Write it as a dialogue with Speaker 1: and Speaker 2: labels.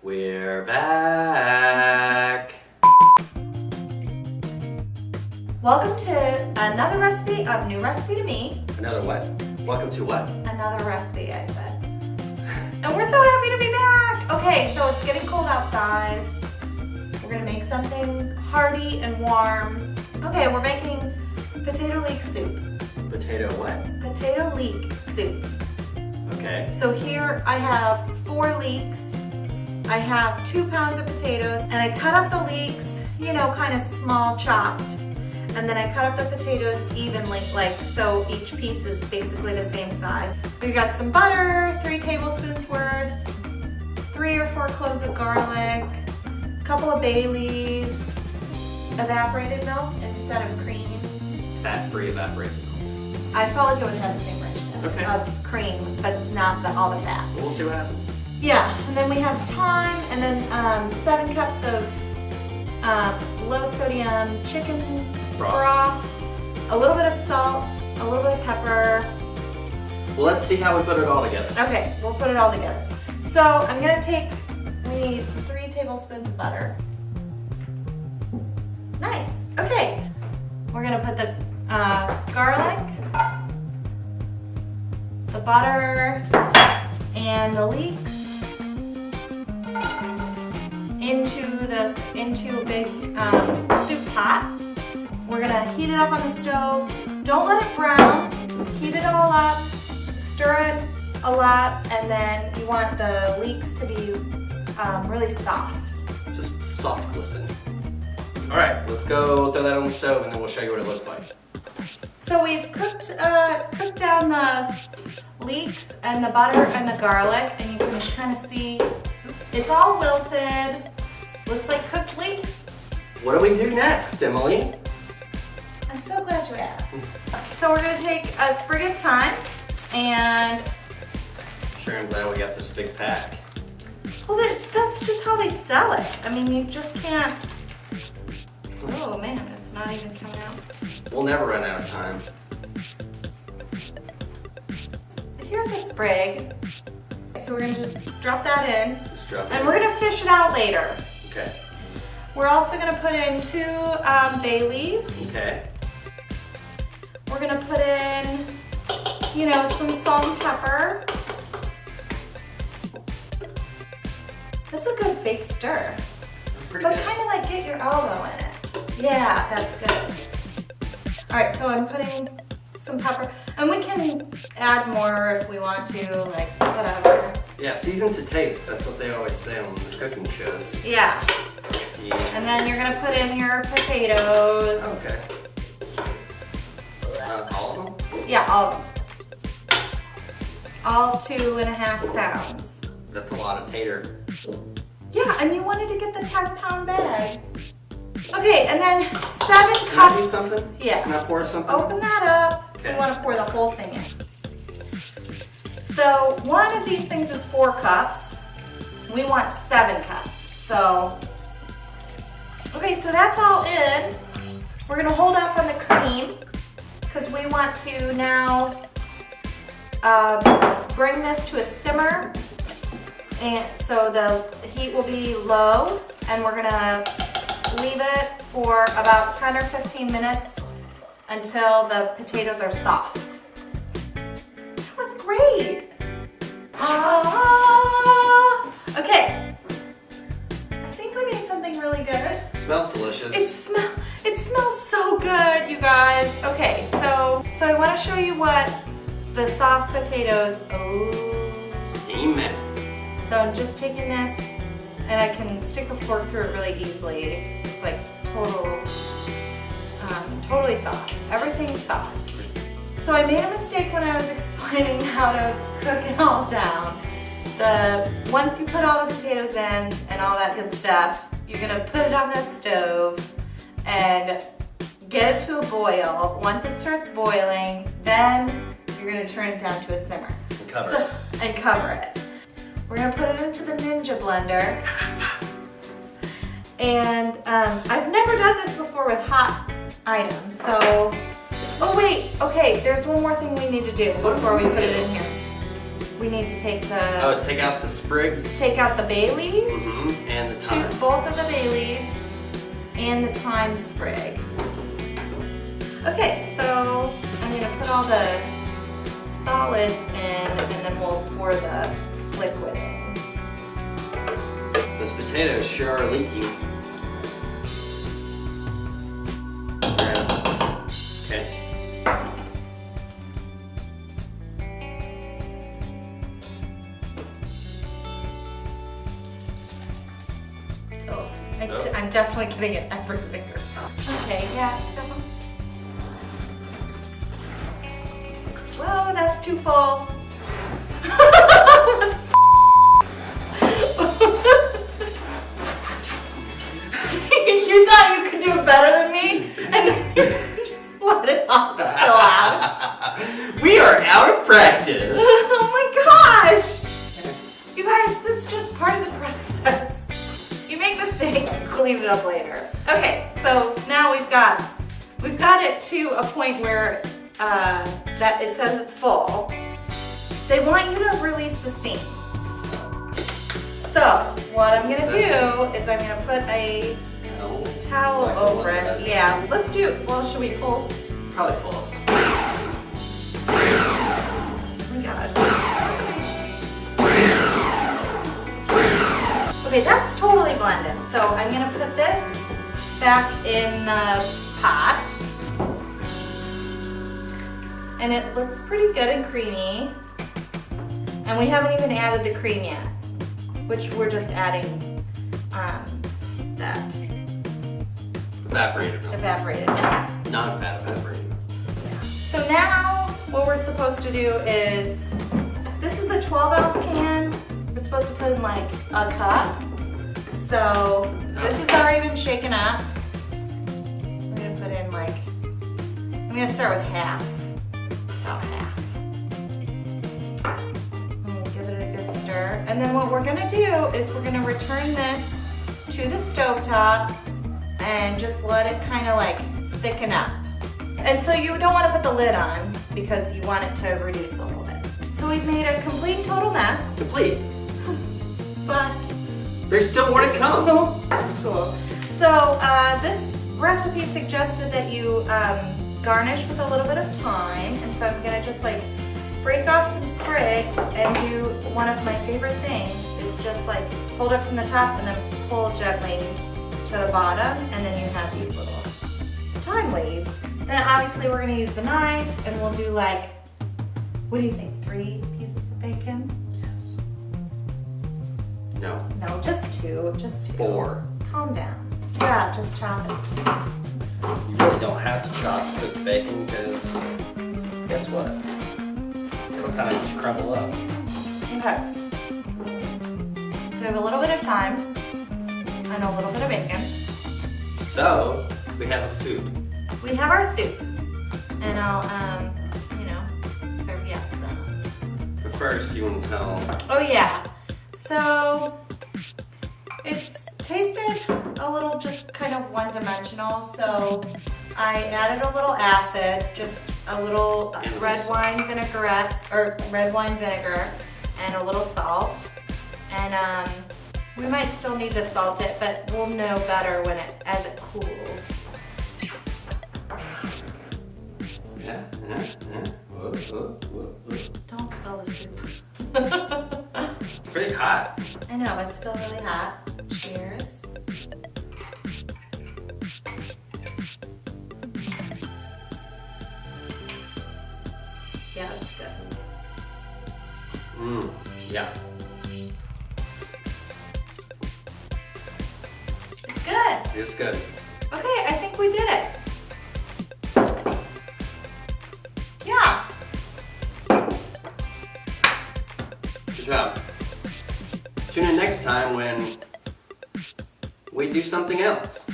Speaker 1: We're back.
Speaker 2: Welcome to another recipe of New Recipe to Me.
Speaker 1: Another what? Welcome to what?
Speaker 2: Another recipe, I said. And we're so happy to be back. Okay, so it's getting cold outside. We're gonna make something hearty and warm. Okay, we're making potato leek soup.
Speaker 1: Potato what?
Speaker 2: Potato leek soup.
Speaker 1: Okay.
Speaker 2: So here I have 4 leeks. I have 2 pounds of potatoes, and I cut up the leeks, you know, kind of small chopped. And then I cut up the potatoes evenly, like so each piece is basically the same size. We got some butter, 3 tablespoons worth, 3 or 4 cloves of garlic, a couple of bay leaves, evaporated milk instead of cream.
Speaker 1: Fat-free evaporated milk.
Speaker 2: I felt like it would have the same richness of cream, but not all the fat.
Speaker 1: We'll see what happens.
Speaker 2: Yeah, and then we have thyme, and then 7 cups of low sodium chicken broth, a little bit of salt, a little bit of pepper.
Speaker 1: Well, let's see how we put it all together.
Speaker 2: Okay, we'll put it all together. So I'm gonna we need 3 tablespoons of butter. Nice, okay. We're gonna put the garlic, the butter, and the leeks into a big soup pot. We're gonna heat it up on the stove. Don't let it brown. Heat it all up. Stir it a lot, and then you want the leeks to be really soft.
Speaker 1: Just soft glisten. All right, let's go throw that on the stove, and then we'll show you what it looks like.
Speaker 2: So we've cooked down the leeks and the butter and the garlic, and you can kind of see it's all wilted. Looks like cooked leeks.
Speaker 1: What do we do next, Emily?
Speaker 2: I'm so glad you asked. So we're gonna take a sprig of thyme, and
Speaker 1: Sure, I'm glad we got this big pack.
Speaker 2: well, that's just how they sell it. I mean, you just can't. Oh man, it's not even coming out.
Speaker 1: We'll never run out of time.
Speaker 2: Here's a sprig. So we're gonna just drop that in,
Speaker 1: Just drop it.
Speaker 2: and we're gonna fish it out later.
Speaker 1: Okay.
Speaker 2: We're also gonna put in 2 bay leaves.
Speaker 1: Okay.
Speaker 2: We're gonna put in, you know, some salt and pepper. That's a good fake stir.
Speaker 1: Pretty
Speaker 2: But
Speaker 1: good.
Speaker 2: kind of like get your elbow in it. Yeah, that's good. All right, so I'm putting some pepper, and we can add more if we want to, like whatever.
Speaker 1: Yeah, season to taste. That's what they always say on the cooking shows.
Speaker 2: Yeah,
Speaker 1: Yeah.
Speaker 2: and then you're gonna put in your potatoes.
Speaker 1: Okay. All of them?
Speaker 2: Yeah, all 2.5 pounds.
Speaker 1: That's a lot of tater.
Speaker 2: Yeah, and you wanted to get the 10-pound bag. Okay, and then 7
Speaker 1: Can I
Speaker 2: cups.
Speaker 1: do something?
Speaker 2: Yes.
Speaker 1: Can I pour something?
Speaker 2: Open that up.
Speaker 1: Okay.
Speaker 2: We want to pour the whole thing in. So one of these things is 4 cups. We want 7 cups. So, okay, so that's all in. We're gonna hold off on the cream because we want to now bring this to a simmer. And so the heat will be low, and we're gonna leave it for about 10 or 15 minutes until the potatoes are soft. That was great. Okay. I think we made something really good.
Speaker 1: Smells delicious.
Speaker 2: It smells so good, you guys. Okay, so I want to show you what the soft potatoes.
Speaker 1: Steam it.
Speaker 2: So I'm just taking this, and I can stick a fork through it really easily. It's like totally soft. Everything's soft. So I made a mistake when I was explaining how to cook it all down. Once you put all the potatoes in and all that good stuff, you're gonna put it on the stove and get it to a boil. Once it starts boiling, then you're gonna turn it down to a simmer.
Speaker 1: And cover it.
Speaker 2: And cover it. We're gonna put it into the Ninja blender. And I've never done this before with hot items, so, oh wait, okay, there's one more thing we need to do before we put it in here. We need to take
Speaker 1: Oh, take out the sprigs?
Speaker 2: take out the bay leaves.
Speaker 1: Mm-hmm.
Speaker 2: and the thyme sprig. Okay, so I'm gonna put all the solids in and then we'll pour the liquid in.
Speaker 1: Those potatoes sure are leaky. Okay.
Speaker 2: Oh, I'm definitely getting it everywhere. Okay, yeah, it's definitely. Whoa, that's too full. You thought you could do it better than me? And then you just let it all spill out.
Speaker 1: We are out of practice.
Speaker 2: Oh my gosh! You guys, this is just part of the process. You make mistakes and clean it up later. Okay, so now we've got it to a point where that it says it's full. They want you to release the steam. So what I'm gonna do is I'm gonna put a towel over it. Yeah, let's do. Well, should we pulse?
Speaker 1: Probably pulse.
Speaker 2: Oh my gosh. Okay, that's totally blended. So I'm gonna put this back in the pot. And it looks pretty good and creamy. And we haven't even added the cream yet, which we're just adding that
Speaker 1: Evaporated milk.
Speaker 2: evaporated milk.
Speaker 1: Non-fat evaporated milk.
Speaker 2: Yeah. So now what we're supposed to do is, this is a 12-ounce can. We're supposed to put in like a cup. So this has already been shaken up. I'm gonna put in like, I'm gonna start with half. About half. And we'll give it a good stir. And then what we're gonna do is we're gonna return this to the stovetop and just let it kind of like thicken up. And so you don't want to put the lid on because you want it to reduce a little bit. So we've made a complete total mess,
Speaker 1: Complete.
Speaker 2: but
Speaker 1: There's still more to come.
Speaker 2: that's cool. So this recipe suggested that you garnish with a little bit of thyme, and so I'm gonna just like break off some sprigs and do one of my favorite things is just like hold it from the top and then pull gently to the bottom, and then you have these little thyme leaves. Then obviously we're gonna use the knife and we'll do like, what do you think, 3 pieces of bacon?
Speaker 1: Yes. No.
Speaker 2: No, just 2,
Speaker 1: 4.
Speaker 2: Calm down. Yeah, just chop it.
Speaker 1: You really don't have to chop cooked bacon because guess what? It'll kind of just crumble up.
Speaker 2: Okay. So we have a little bit of thyme and a little bit of bacon.
Speaker 1: So we have a soup.
Speaker 2: We have our soup, and I'll, serve you up some.
Speaker 1: But first, you want to tell.
Speaker 2: Oh yeah. So it's tasted a little just kind of one-dimensional. So I added a little acid, just a little red wine vinegar, and a little salt. And we might still need to salt it, but we'll know better as it cools.
Speaker 1: Yeah. Whoa, whoa, whoa, whoa.
Speaker 2: Don't spill the soup.
Speaker 1: It's pretty hot.
Speaker 2: I know, it's still really hot. Cheers. Yeah, it's good.
Speaker 1: Yeah.
Speaker 2: It's good.
Speaker 1: It's good.
Speaker 2: Okay, I think we did it. Yeah.
Speaker 1: Good job. Tune in next time when we do something else.